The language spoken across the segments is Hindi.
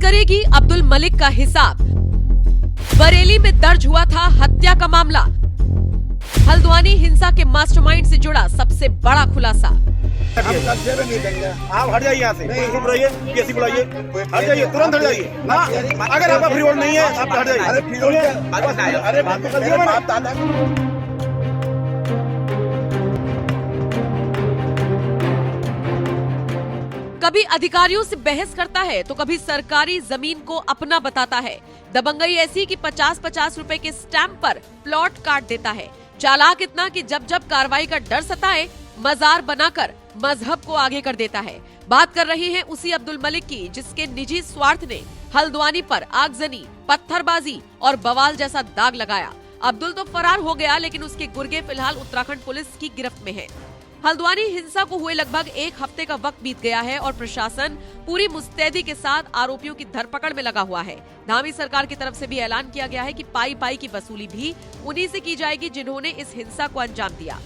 करेगी अब्दुल मलिक का हिसाब। बरेली में दर्ज हुआ था हत्या का मामला। हल्द्वानी हिंसा के मास्टरमाइंड से जुड़ा सबसे बड़ा खुलासा। आप हट जाइए यहाँ से, चुप रहिए, केसी बुलाइए, हट जाइए, तुरंत हट जाइए ना। अगर आपका फ्री होल्ड नहीं है आप हट जाइए। अरे बात तो कर दिया मैंने। कभी अधिकारियों से बहस करता है तो कभी सरकारी जमीन को अपना बताता है। दबंगई ऐसी कि 50-50 रुपए के स्टैंप पर प्लॉट काट देता है। चालाक इतना कि जब जब कार्रवाई का डर सताए मजार बनाकर मजहब को आगे कर देता है। बात कर रहे हैं उसी अब्दुल मलिक की जिसके निजी स्वार्थ ने हल्द्वानी पर आगजनी, पत्थरबाजी और बवाल जैसा दाग लगाया। अब्दुल तो फरार हो गया लेकिन उसके गुर्गे फिलहाल उत्तराखंड पुलिस की गिरफ्त में है। हल्द्वानी हिंसा को हुए लगभग एक हफ्ते का वक्त बीत गया है और प्रशासन पूरी मुस्तैदी के साथ आरोपियों की धरपकड़ में लगा हुआ है। धामी सरकार की तरफ से भी ऐलान किया गया है कि पाई की वसूली भी उन्हीं से की जाएगी जिन्होंने इस हिंसा को अंजाम दिया।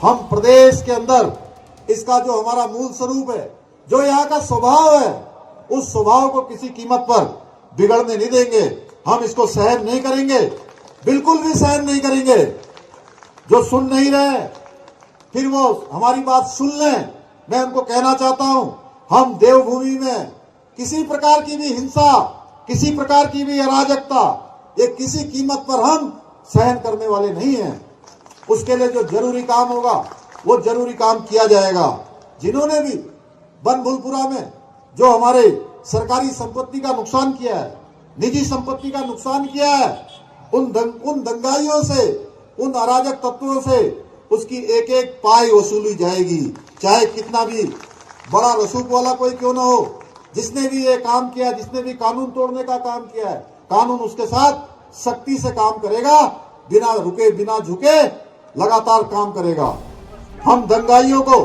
हम प्रदेश के अंदर इसका जो हमारा मूल स्वरूप है, जो यहाँ का स्वभाव है, उस स्वभाव को किसी कीमत पर बिगड़ने नहीं देंगे। हम इसको सहन नहीं करेंगे, बिल्कुल भी सहन नहीं करेंगे। जो सुन नहीं रहे फिर वो हमारी बात सुन लें। मैं उनको कहना चाहता हूं, हम देवभूमि में किसी प्रकार की भी हिंसा, किसी प्रकार की भी अराजकता, ये किसी कीमत पर हम सहन करने वाले नहीं हैं। उसके लिए जो जरूरी काम होगा वो जरूरी काम किया जाएगा। जिन्होंने भी बनभूलपुरा में जो हमारे सरकारी संपत्ति का नुकसान किया है, निजी संपत्ति का नुकसान किया है, उन दंगाइयों से, उन अराजक तत्वों से उसकी एक एक पाई वसूली जाएगी, चाहे कितना भी बड़ा रसूख वाला कोई क्यों ना हो। जिसने भी ये काम किया, जिसने भी कानून तोड़ने का काम किया है, कानून उसके साथ सख्ती से काम करेगा, बिना रुके बिना झुके लगातार काम करेगा। हम दंगाइयों को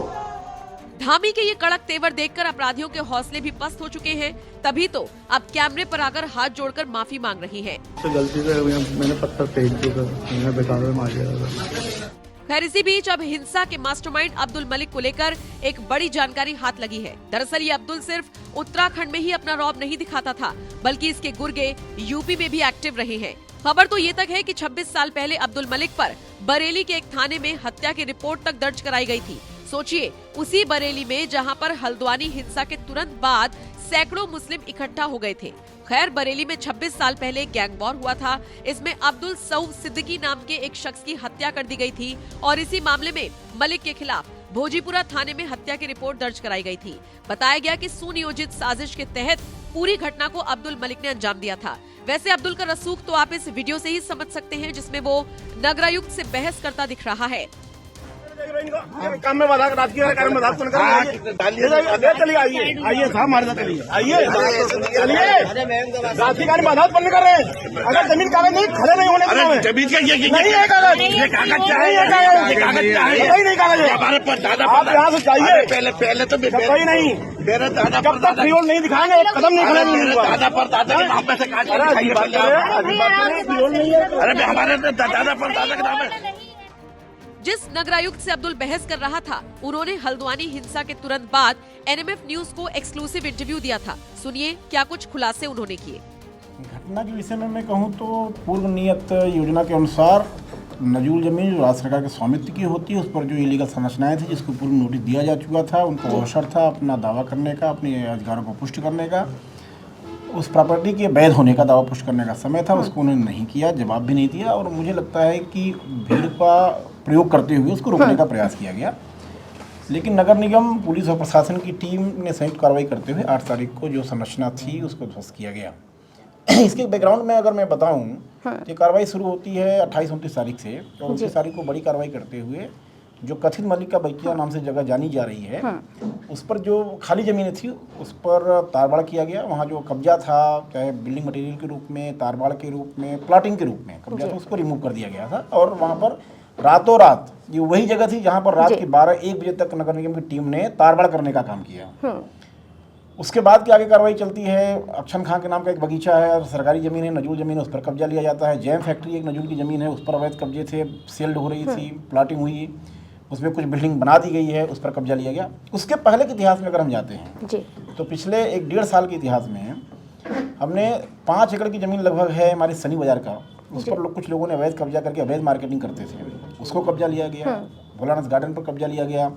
धामी के ये कड़क तेवर देखकर अपराधियों के हौसले भी पस्त हो चुके हैं। तभी तो अब कैमरे पर आकर हाथ जोड़कर माफी मांग रही हैं। गलती से मैंने पत्थर फेंक दिया, मैंने बेकार में मार दिया। खैर इसी बीच अब हिंसा के मास्टरमाइंड अब्दुल मलिक को लेकर एक बड़ी जानकारी हाथ लगी है। दरअसल ये अब्दुल सिर्फ उत्तराखंड में ही अपना रौब नहीं दिखाता था, बल्कि इसके गुर्गे यूपी में भी एक्टिव रहे हैं। खबर तो ये तक है कि 26 साल पहले अब्दुल मलिक पर बरेली के एक थाने में हत्या की रिपोर्ट तक दर्ज कराई गई थी। सोचिए, उसी बरेली में जहां पर हल्द्वानी हिंसा के तुरंत बाद सैकड़ों मुस्लिम इकट्ठा हो गए थे। खैर बरेली में 26 साल पहले गैंग वॉर हुआ था। इसमें अब्दुल सऊद सिद्दीकी नाम के एक शख्स की हत्या कर दी गई थी और इसी मामले में मलिक के खिलाफ भोजीपुरा थाने में हत्या की रिपोर्ट दर्ज कराई गई थी। बताया गया कि सुनियोजित साजिश के तहत पूरी घटना को अब्दुल मलिक ने अंजाम दिया था। वैसे अब्दुल का रसूख तो आप इस वीडियो से ही समझ सकते हैं, जिसमें वो नगरायुक्त से बहस करता दिख रहा है। काम में बाधा राजकीय कार्य में बाधा सुनकर चलिए, आइए साहब हमारे साथ चलिए, आइए राजकीय कार्य में बाधा बंद कर रहे हैं। अगर जमीन कागज नहीं खड़े नहीं होने देना है। जमीन का नहीं है कागज, ये कागज चाहिए, नहीं कागज है हमारे पर दादा। आप यहाँ से चाहिए, पहले तो कोई नहीं, मेरे दादा जब तक फ्री होल्ड नहीं दिखाएंगे एक कदम नहीं खड़े। दादा पर दादा के नाम पे से कागज अरे हमारे दादा पर दादा के नाम है। जिस नगरायुक्त से अब्दुल बहस कर रहा था, उन्होंने हल्द्वानी हिंसा के तुरंत बाद एनएमएफ न्यूज को एक्सक्लूसिव इंटरव्यू दिया था। सुनिए क्या कुछ खुलासे उन्होंने किए। घटना के विषय में मैं कहूँ तो पूर्व नियत योजना के अनुसार नजूल जमीन जो राज्य सरकार के स्वामित्व की होती है, उस पर जो इलीगल संरचनाएं थी जिसको पूर्व नोटिस दिया जा चुका था, उनको अवसर था अपना दावा करने का, अपने अधिकारों को पुष्ट करने का, उस प्रॉपर्टी के वैध होने का दावा पुष्ट करने का समय था, उसको उन्होंने नहीं किया, जवाब भी नहीं दिया और मुझे लगता है कि भीड़ का प्रयोग करते हुए उसको रोकने का प्रयास किया गया। लेकिन नगर निगम, पुलिस और प्रशासन की टीम ने संयुक्त कार्रवाई करते हुए 8 तारीख को जो संरचना थी उसको ध्वस्त किया गया। इसके बैकग्राउंड में अगर मैं बताऊं तो कार्रवाई शुरू होती है 28-29 तारीख से और 29 तारीख को बड़ी कार्रवाई करते हुए जो कथित मलिक का बैकिया नाम से जगह जानी जा रही है, उस पर जो खाली ज़मीनें थी उस पर तारबाड़ किया गया। वहाँ जो कब्जा था, चाहे बिल्डिंग मटेरियल के रूप में, तारबाड़ के रूप में, प्लाटिंग के रूप में कब्जा था, उसको रिमूव कर दिया गया था और वहाँ पर रातों रात ये वही जगह थी जहाँ पर रात के 12-1 बजे तक नगर निगम की टीम ने तारबाड़ करने का काम किया। उसके बाद की आगे कार्रवाई चलती है। अक्षन खां के नाम का एक बगीचा है, सरकारी ज़मीन है, नजूल ज़मीन है, उस पर कब्जा लिया जाता है। जैम फैक्ट्री एक नजूल की ज़मीन है, उस पर अवैध कब्जे थे, सेल हो रही थी, प्लाटिंग हुई, उसमें कुछ बिल्डिंग बना दी गई है, उस पर कब्जा लिया गया। उसके पहले के इतिहास में अगर हम जाते हैं तो पिछले 1-1.5 साल के इतिहास में हमने 5 एकड़ की ज़मीन लगभग है हमारे सनी बाजार का, उस पर कुछ लोगों ने अवैध कब्जा करके अवैध मार्केटिंग करते थे, उसको कब्जा लिया गया। भोलानाथ गार्डन पर कब्जा लिया गया।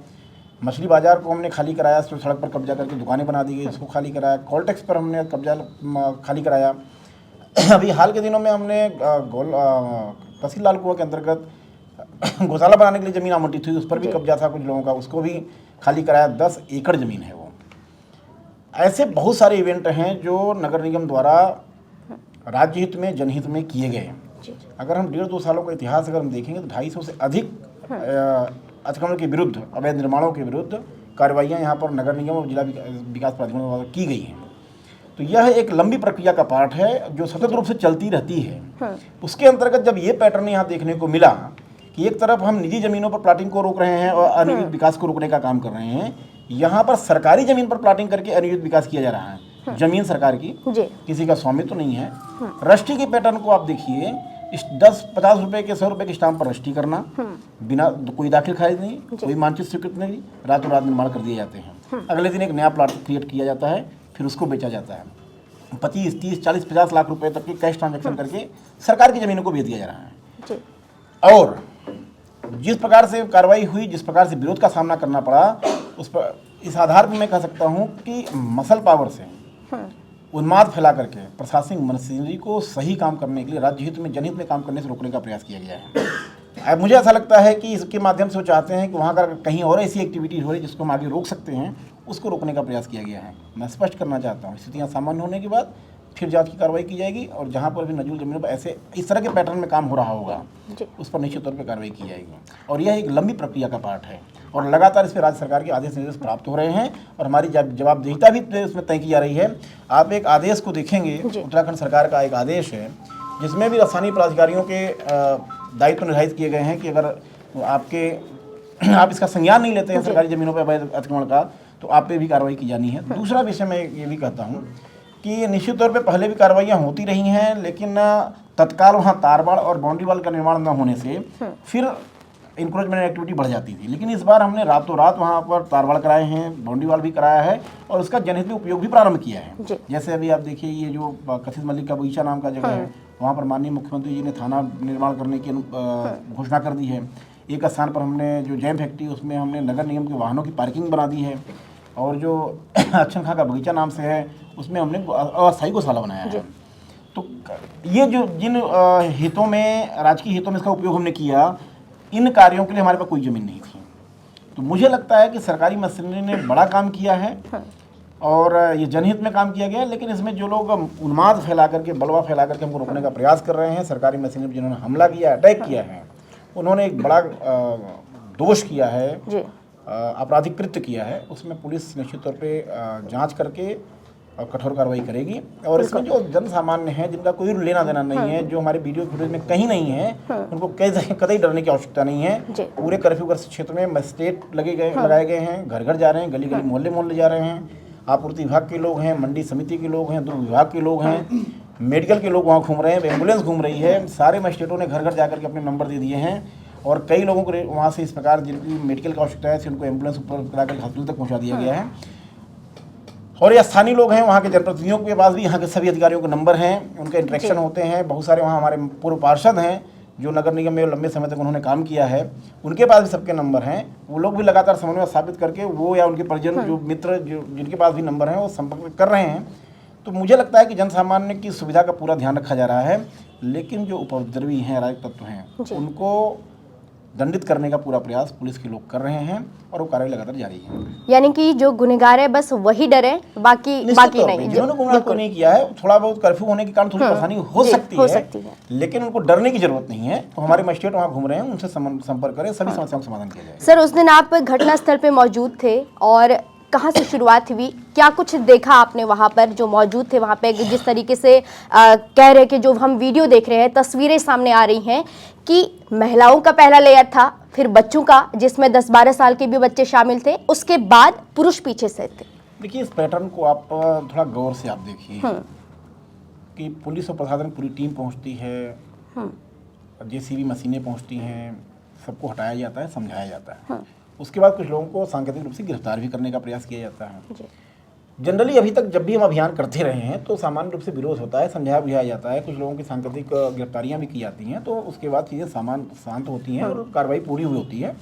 मछली बाजार को हमने खाली कराया, तो सड़क पर कब्जा करके दुकानें बना दी गई, उसको खाली कराया। कॉलटेक्स पर हमने कब्जा खाली कराया। अभी हाल के दिनों में हमने तहसील लाल कुआं के अंतर्गत गौशाला बनाने के लिए ज़मीन आवंटित हुई, उस पर भी कब्जा था कुछ लोगों का, उसको भी खाली कराया। 10 एकड़ ज़मीन है वो। ऐसे बहुत सारे इवेंट हैं जो नगर निगम द्वारा राज्य हित में जनहित में किए गए हैं। अगर हम 1.5-2 सालों का इतिहास अगर हम देखेंगे तो 250 से अधिक अतिक्रमण के विरुद्ध, अवैध निर्माणों के विरुद्ध कार्रवाइयाँ यहाँ पर नगर निगम और जिला विकास प्राधिकरणों द्वारा की गई हैं। तो यह एक लंबी प्रक्रिया का पार्ट है जो सतत रूप से चलती रहती है। उसके अंतर्गत जब ये पैटर्न यहाँ देखने को मिला कि एक तरफ हम निजी ज़मीनों पर प्लाटिंग को रोक रहे हैं और अनियमित विकास को रोकने का काम कर रहे हैं, यहाँ पर सरकारी ज़मीन पर प्लाटिंग करके अनियमित विकास किया जा रहा है। ज़मीन सरकार की, किसी का स्वामित्व तो नहीं है। रजिस्ट्री के पैटर्न को आप देखिए, 10-50 रुपए के 100 रुपए के स्टाम्प पर रजिस्ट्री करना, बिना कोई दाखिल खारिज नहीं, कोई मानचित्र स्वीकृत नहीं, रातों रात निर्माण कर दिए जाते हैं। अगले दिन एक नया प्लाट क्रिएट किया जाता है, फिर उसको बेचा जाता है। 25, 30, 40, 50 लाख रुपए तक के कैश ट्रांजैक्शन करके सरकार की ज़मीनों को बेच दिया जा रहा है। और जिस प्रकार से कार्रवाई हुई, जिस प्रकार से विरोध का सामना करना पड़ा, उस पर इस आधार पर मैं कह सकता हूँ कि मसल पावर से उन्माद फैला करके प्रशासनिक मशीनरी को सही काम करने के लिए, राज्य हित में, जनहित में काम करने से रोकने का प्रयास किया गया है। अब मुझे ऐसा लगता है कि इसके माध्यम से वो चाहते हैं कि वहाँ का कहीं और ऐसी एक्टिविटी हो रही है जिसको हम आगे रोक सकते हैं, उसको रोकने का प्रयास किया गया है। मैं स्पष्ट करना चाहता हूँ, स्थितियाँ सामान्य होने के बाद फिर जांच की कार्रवाई की जाएगी और जहाँ पर भी नजूल जमीनों पर ऐसे इस तरह के पैटर्न में काम हो रहा होगा उस पर निश्चित तौर पर कार्रवाई की जाएगी। और यह एक लंबी प्रक्रिया का पार्ट है और लगातार इस पर राज्य सरकार के आदेश निर्देश प्राप्त हो रहे हैं और हमारी जवाबदेहिता भी इसमें तय की जा रही है। आप एक आदेश को देखेंगे, उत्तराखंड सरकार का एक आदेश है जिसमें भी स्थानीय पदाधिकारियों के दायित्व निर्धारित किए गए हैं कि अगर आप इसका संज्ञान नहीं लेते हैं सरकारी ज़मीनों पर अवैध अतिक्रमण का, तो आप पे भी कार्रवाई की जानी है। दूसरा विषय मैं ये भी कहता हूँ कि निश्चित तौर पे पहले भी कार्रवाइयाँ होती रही हैं, लेकिन तत्काल वहाँ तारबाड़ और बाउंड्री वाल का निर्माण न होने से फिर इंक्रोचमेंट एक्टिविटी बढ़ जाती थी। लेकिन इस बार हमने रातों रात वहाँ पर तारबाड़ कराए हैं, बाउंड्री वाल भी कराया है और उसका जनहित में उपयोग भी प्रारंभ किया है। जैसे अभी आप देखिए, ये जो कथित मलिक का बगीचा नाम का जगह है, वहाँ पर माननीय मुख्यमंत्री जी ने थाना निर्माण करने की घोषणा कर दी है। एक स्थान पर हमने जो जैम फैक्ट्री, उसमें हमने नगर निगम के वाहनों की पार्किंग बना दी है और जो अच्छन खां का बगीचा नाम से है, उसमें हमने अस्थायी गौशाला बनाया है। तो ये जो जिन हितों में, राजकीय हितों में इसका उपयोग हमने किया, इन कार्यों के लिए हमारे पास कोई ज़मीन नहीं थी। तो मुझे लगता है कि सरकारी मशीनरी ने बड़ा काम किया है और ये जनहित में काम किया गया है। लेकिन इसमें जो लोग उन्माद फैला करके, बलवा फैला करके हमको रोकने का प्रयास कर रहे हैं, सरकारी मशीनरी पर जिन्होंने हमला किया, अटैक किया है, उन्होंने एक बड़ा दोष किया है, आपराधिक कृत्य किया है। उसमें पुलिस निश्चित तौर पे जांच करके और कठोर कार्रवाई करेगी। और इसमें जो जन सामान्य है, जिनका कोई लेना देना नहीं है, जो हमारे वीडियो फुटेज में कहीं नहीं है, उनको कतई डरने की आवश्यकता नहीं है। पूरे कर्फ्यूग्रस्त क्षेत्र में मजिस्ट्रेट लगाए गए हैं, घर घर जा रहे हैं, गली गली मोहल्ले मोहल्ले जा रहे हैं। आपूर्ति विभाग के लोग हैं, मंडी समिति के लोग हैं, दुर्ग विभाग के लोग हैं, मेडिकल के लोग वहाँ घूम रहे हैं, एम्बुलेंस घूम रही है। सारे मजिस्ट्रेटों ने घर घर जा करके अपने नंबर दे दिए हैं और कई लोगों को वहाँ से इस प्रकार जिनकी मेडिकल की आवश्यकता है, उनको एम्बुलेंस उपलब्ध करा कर हॉस्पिटल तक पहुँचा दिया गया है। और ये स्थानीय लोग हैं, वहाँ के जनप्रतिनिधियों के पास भी यहाँ के सभी अधिकारियों के नंबर हैं, उनके इंटरेक्शन होते हैं। बहुत सारे वहाँ हमारे पूर्व पार्षद हैं जो नगर निगम में लंबे समय तक उन्होंने काम किया है, उनके पास भी सबके नंबर हैं। वो लोग भी लगातार समन्वय स्थापित करके वो या उनके परिजन, जो मित्र, जो जिनके पास भी नंबर हैं, वो संपर्क कर रहे हैं। तो मुझे लगता है कि जन सामान्य की सुविधा का पूरा ध्यान रखा जा रहा है। लेकिन जो उपद्रवी हैं, अराजक तत्व हैं, उनको दंडित करने का पूरा प्रयास पुलिस के लोग कर रहे हैं और वो कार्रवाई लगातार जारी है। यानी कि जो गुनहगार है बस वही डरे, बाकी नहीं। जिन्होंने गुनाह को नहीं किया है, थोड़ा बहुत कर्फ्यू होने के कारण थोड़ी परेशानी हो सकती है, लेकिन उनको डरने की जरूरत नहीं है। तो हमारे मजिस्ट्रेट वहाँ घूम रहे हैं, उनसे संपर्क करें, सभी समस्याओं का समाधान किया जाए। सर, उस दिन आप घटनास्थल पे मौजूद थे और कहाँ से शुरुआत हुई, क्या कुछ देखा आपने वहाँ पर जो मौजूद थे? वहाँ पे जिस तरीके से कह रहे कि जो हम वीडियो देख रहे हैं, तस्वीरें सामने आ रही हैं कि महिलाओं का पहला लेयर था, फिर बच्चों का, जिसमें 10-12 साल के भी बच्चे शामिल थे, उसके बाद पुरुष पीछे से थे। देखिए, इस पैटर्न को आप थोड़ा गौर से आप देखिए कि पुलिस और प्रशासन पूरी टीम पहुँचती है, जेसीबी मशीनें पहुँचती हैं, सबको हटाया जाता है, समझाया जाता है। उसके बाद कुछ लोगों को सांकेतिक रूप से गिरफ्तार भी करने का प्रयास किया जाता है। जनरली अभी तक जब भी हम अभियान करते रहे हैं तो सामान्य रूप से विरोध होता है, समझाया बुझाया जाता है, कुछ लोगों की सांकेतिक गिरफ्तारियां भी की जाती हैं, तो उसके बाद चीज़ें शांत होती हैं और कार्रवाई पूरी हुई होती है।